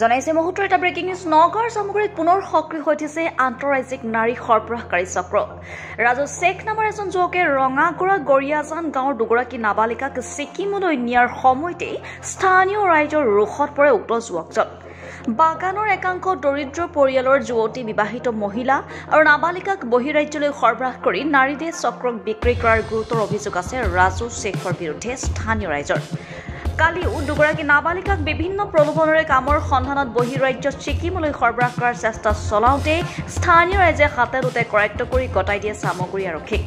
জনাইছে মুহূৰ্তৰ এটা ব্ৰেকিং নিউজ নগাঁৱৰ সামগ্ৰীত পুনৰ সক্ৰিয় হৈ উঠিছে আন্তঃৰাজ্যিক নাৰী সৰবৰাহকাৰী চক্ৰ। ৰাজু শেখ নামৰ এজন যুৱকে ৰঙাগড়া গৰিয়াজান গাঁৱৰ দুগৰাকী নাবালিকাক ছিকিমলৈ নিয়াৰ সময়তেই স্থানীয় ৰাইজৰ ৰোষত পৰে উক্ত যুৱকজন। বাগানৰ একাংশ দৰিদ্ৰ পৰিয়ালৰ যুৱতী বিবাহিত মহিলা আৰু নাবালিকাক বহিৰাজ্যলৈ সৰবৰাহ কৰি নাৰীদে চক্ৰক বিক্ৰী কৰাৰ গুৰুতৰ অভিযোগ আছে ৰাজু শেখৰ বিৰুদ্ধে স্থানীয় ৰাইজৰ। কালিও দুগৰাকী নাবালিকাক বিভিন্ন প্ৰলোভনেৰে কামৰ সন্ধানত বহিৰাজ্য ছিকিমলৈ সৰবৰাহ কৰাৰ চেষ্টা চলাওঁতে স্থানীয় ৰাইজে হাতে লোতে কৰায়ত্ব কৰি গতাই দিয়ে সামগ্ৰী আৰক্ষীক।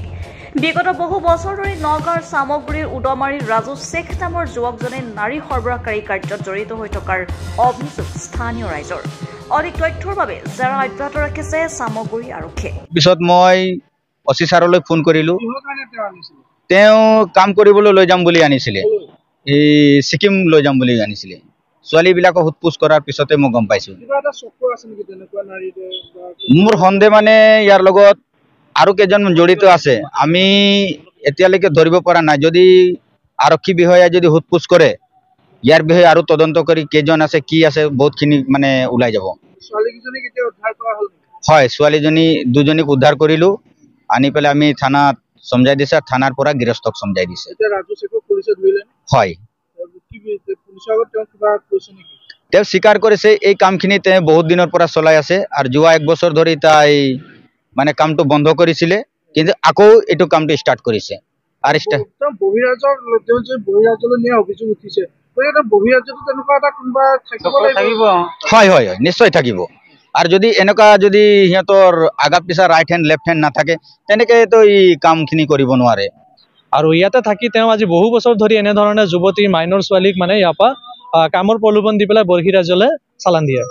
বিগত বহু বছৰ ধৰি নগাঁৱৰ সামগ্ৰীৰ উদমাৰীৰ ৰাজু শেখ নামৰ যুৱকজনে নাৰী সৰবৰাহকাৰী কাৰ্যত জড়িত হৈ থকাৰ অভিযোগ স্থানীয় ৰাইজৰ। অধিক তথ্যৰ বাবে জেৰা অব্যাহত ৰাখিছে সামগ্ৰী আৰক্ষীয়ে। পিছত মই অচি ছাৰলৈ ফোন কৰিলো। তেওঁ কাম কৰিবলৈ লৈ যাম বুলি আনিছিলে, এই ছিকিম লৈ যাম বুলি আনিছিলে। ছোৱালীবিলাকক সোধপোছ কৰাৰ পিছতে মই গম পাইছো। মোৰ সন্দেহ মানে ইয়াৰ লগত আৰু কেইজন জড়িত আছে, আমি এতিয়ালৈকে ধৰিব পৰা নাই। যদি আৰক্ষী বিষয়াই যদি সোধপোছ কৰে, ইয়াৰ বিষয়ে আৰু তদন্ত কৰি কেইজন আছে কি আছে বহুতখিনি মানে ওলাই যাব। হয়, ছোৱালীজনী দুজনীক উদ্ধাৰ কৰিলো, আনি পেলাই আমি থানাত সমজাই দিছে, থানাৰ পৰা গৃহস্থক সমজাই দিছে। হয়, তেওঁ স্বীকাৰ কৰিছে এই কামখিনি তেওঁ বহুত দিনৰ পৰা চলাই আছে আৰু যোৱা 1 বছৰ ধৰি তাই মানে কামটো বন্ধ কৰিছিলে, কিন্তু আকৌ এইটো কামটো ষ্টাৰ্ট কৰিছে। আৰু হয় হয় হয়, নিশ্চয় থাকিব। আৰু যদি এনেকুৱা যদি সিহঁতৰ আগা পিছা ৰাইট হেণ্ড লেফ্ট হেণ্ড নাথাকে তেনেকৈতো এই কামখিনি কৰিব নোৱাৰে। আৰু ইয়াতে থাকি তেওঁ আজি বহু বছৰ ধৰি এনেধৰণে যুৱতী মাইনৰ ছোৱালীক মানে ইয়াৰ পৰা কামৰ প্ৰলোভন দি পেলাই বহিৰাজ্যলৈ চালান দিয়ে।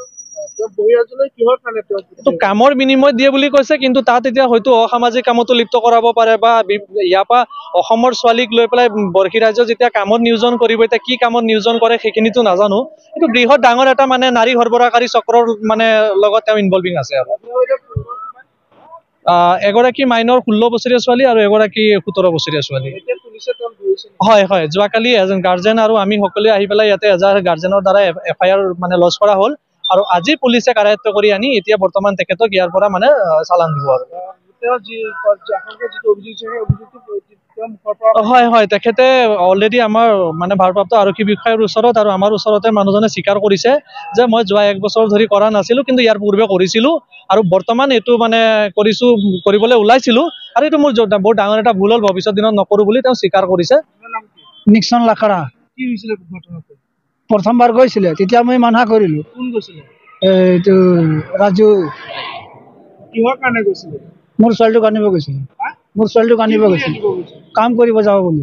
কামৰ বিনিময়ত দিয়ে বুলি কৈছে, কিন্তু তাত এতিয়া হয়তো অসামাজিক কামতো লিপ্ত কৰাব পাৰে বা ইয়াৰ পৰা অসমৰ ছোৱালীক লৈ পেলাই বহিৰাজ্য যেতিয়া কামত নিয়োজন কৰিব, এতিয়া কি কামত নিয়োজন কৰে সেইখিনিতো নাজানো, কিন্তু বৃহৎ ডাঙৰ এটা মানে নাৰী সৰবৰাহকাৰী চক্ৰৰ মানে লগত তেওঁ ইনভলভিং আছে। আৰু এগৰাকী মাইনৰ 16 বছৰীয়া ছোৱালী আৰু এগৰাকী 17 বছৰীয়া ছোৱালী। হয় হয়, যোৱাকালি এজন গাৰ্জেন আৰু আমি সকলোৱে আহি পেলাই ইয়াতে এজন গাৰ্জেনৰ দ্বাৰা FIR মানে লজ কৰা হ'ল আৰু আজি পুলিচে কাৰায়ত্ব কৰি আনি এতিয়া বৰ্তমান তেখেতক ইয়াৰ পৰা মানে চালান দিব। আৰু হয় হয়, তেখেতে অলৰেডি আমাৰ মানে ভাৰপ্ৰাপ্ত আৰক্ষী বিষয়াৰ ওচৰত আৰু আমাৰ ওচৰতে মানুহজনে স্বীকাৰ কৰিছে যে মই যোৱা 1 বছৰ ধৰি কৰা নাছিলো, কিন্তু ইয়াৰ পূৰ্বে কৰিছিলো আৰু বৰ্তমান এইটো মানে কৰিবলৈ ওলাইছিলো আৰু এইটো মোৰ বহুত ডাঙৰ এটা ভুল হ'ল, ভৱিষ্যত দিনত নকৰো বুলি তেওঁ স্বীকাৰ কৰিছে। নিক্সন লাখাৰা কি হৈছিলে ঘটনাটো? প্ৰথমবাৰ গৈছিলে, তেতিয়া মই মানা কৰিলো। কোন গৈছিলে? এইটো ৰাজু। কিহৰ কাৰণে গৈছিলে? মোৰ ছোৱালীটোক আনিব গৈছিলে। মোৰ ছোৱালীটোক আনিব গৈছিলে, কাম কৰিব যাব বুলি।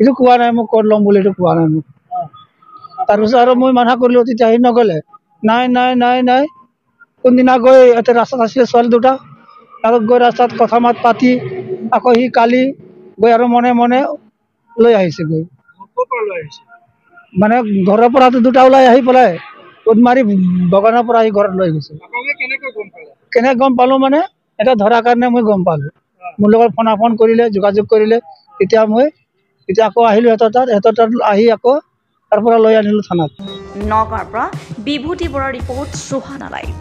এইটো কোৱা নাই মোক, ক'ত ল'ম বুলি এইটো কোৱা নাই মোক। তাৰপিছত আৰু মই মানা কৰিলো, তেতিয়া সি নগ'লে। নাই নাই নাই নাই, কোনদিনা গৈ এটা ৰাস্তাত আছিলে ছোৱালী দুটা, আগত গৈ ৰাস্তাত কথা মাত পাতি আকৌ সি কালি গৈ আৰু মনে মনে লৈ আহিছে। গৈ মানে ঘৰৰ পৰা দুটা ওলাই আহি পেলাই উদমাৰি বাগানৰ পৰা আহি ঘৰত লৈ গৈছে। কেনেকৈ গম পালো মানে এটা ধৰাৰ কাৰণে মই গম পালো। মোৰ লগত ফোন কৰিলে, যোগাযোগ কৰিলে, তেতিয়া আকৌ আহিলো সিহঁতৰ তাত আহি আকৌ তাৰ পৰা লৈ আনিলো থানাত। নগাঁৱৰ পৰা বিভূতি বৰাৰ ৰিপৰ্ট, সুহানা লাইভ।